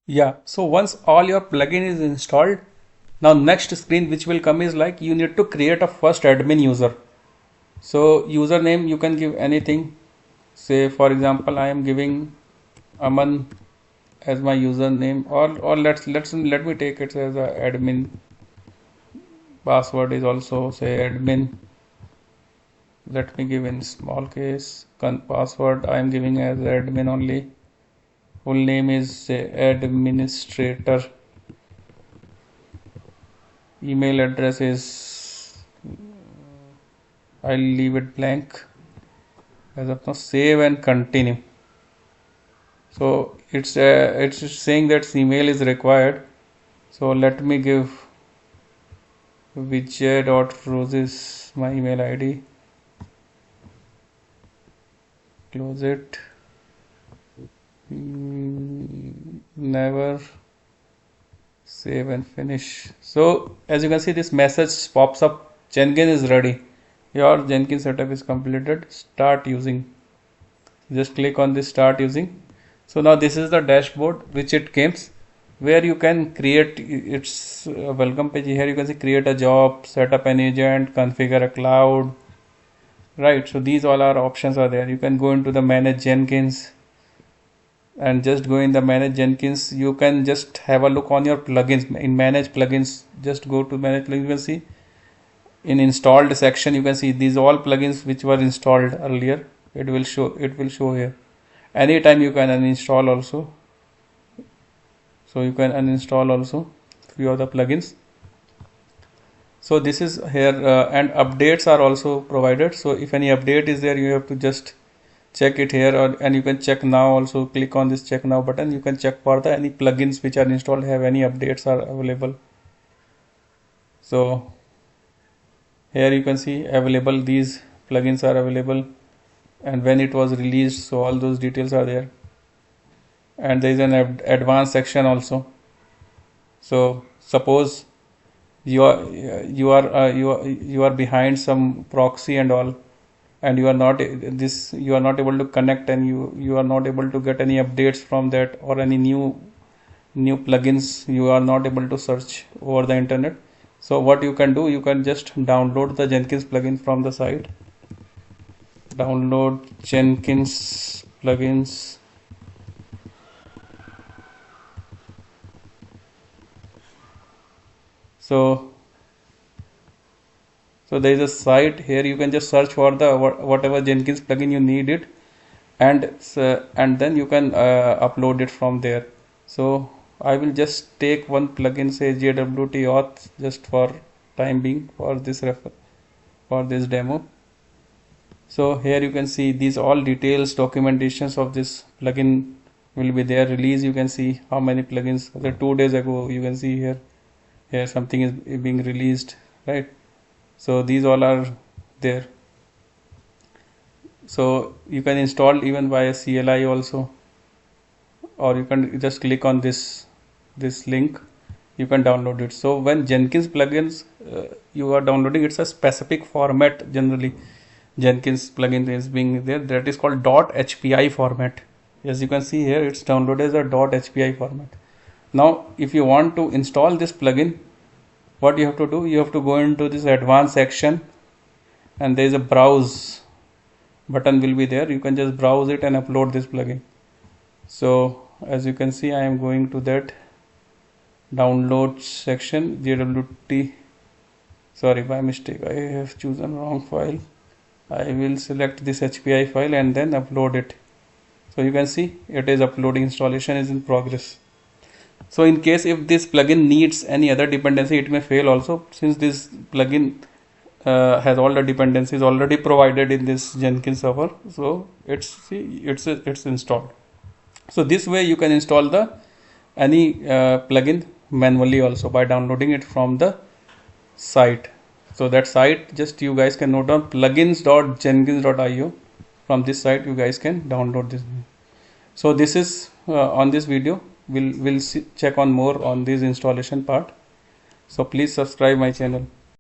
Yeah, so once all your plugin is installed, now next screen which will come is like you need to create a first admin user. So username you can give anything. Say for example I am giving Aman as my username, or let me take it as a admin. Password is also say admin. Let me give in small case. Password I am giving as admin only. Full name is say administrator. Email address is I'll leave it blank as of now. Save and continue. So it's saying that email is required. So let me give vijay.roses my email ID. Close it. Never save and finish. So as you can see, this message pops up. Jenkins is ready. Your Jenkins setup is completed. Start using. Just click on this start using. So now this is the dashboard which it comes, where you can create its welcome page. Here you can see create a job, set up an agent, configure a cloud, right? So these all are options are there. You can go into the manage Jenkins, and just go in the manage Jenkins. You can just have a look on your plugins. In manage plugins, just go to manage plugins. You can see in installed section, you can see these all plugins which were installed earlier. It will show here. Anytime you can uninstall also. So you can uninstall also few of the plugins. So this is here, and updates are also provided. So if any update is there, you have to just check it here, and you can check now also. Click on this check now button. You can check for the any plugins which are installed have any updates are available. So here you can see available, these plugins are available and when it was released, so all those details are there. And there is an advanced section also. So suppose you are behind some proxy and all, and you are not able to connect, and you are not able to get any updates from that, or any new plugins you are not able to search over the internet. So what you can do, you can just download the Jenkins plugin from the site. Download Jenkins plugins. So there is a site here. You can just search for the whatever Jenkins plugin you need it, and then you can upload it from there. So I will just take one plugin, say JWT auth, just for time being, for this demo. So here you can see these all details, documentations of this plugin will be there. Release, you can see how many plugins. 2 days ago, you can see here something is being released, right? So these all are there. So you can install even via CLI also, or you can just click on this link, you can download it. So when Jenkins plugins you are downloading, it's a specific format. Generally Jenkins plugin is being there, that is called .hpi format. As you can see here, it's downloaded as a .hpi format. Now if you want to install this plugin, what you have to do, you have to go into this advanced section, and there is a browse button will be there. You can just browse it and upload this plugin. So as you can see, I am going to that download section, JWT, sorry, by mistake I have chosen wrong file. I will select this HPI file and then upload it. So you can see it is uploading, installation is in progress. So in case if this plugin needs any other dependency, it may fail also, since this plugin has all the dependencies already provided in this Jenkins server. So it's installed. So this way you can install the any plugin manually also by downloading it from the site. So that site, just you guys can note down plugins.jenkins.io. From this site you guys can download this. So this is on this video. We'll check on more on this installation part. So please subscribe my channel.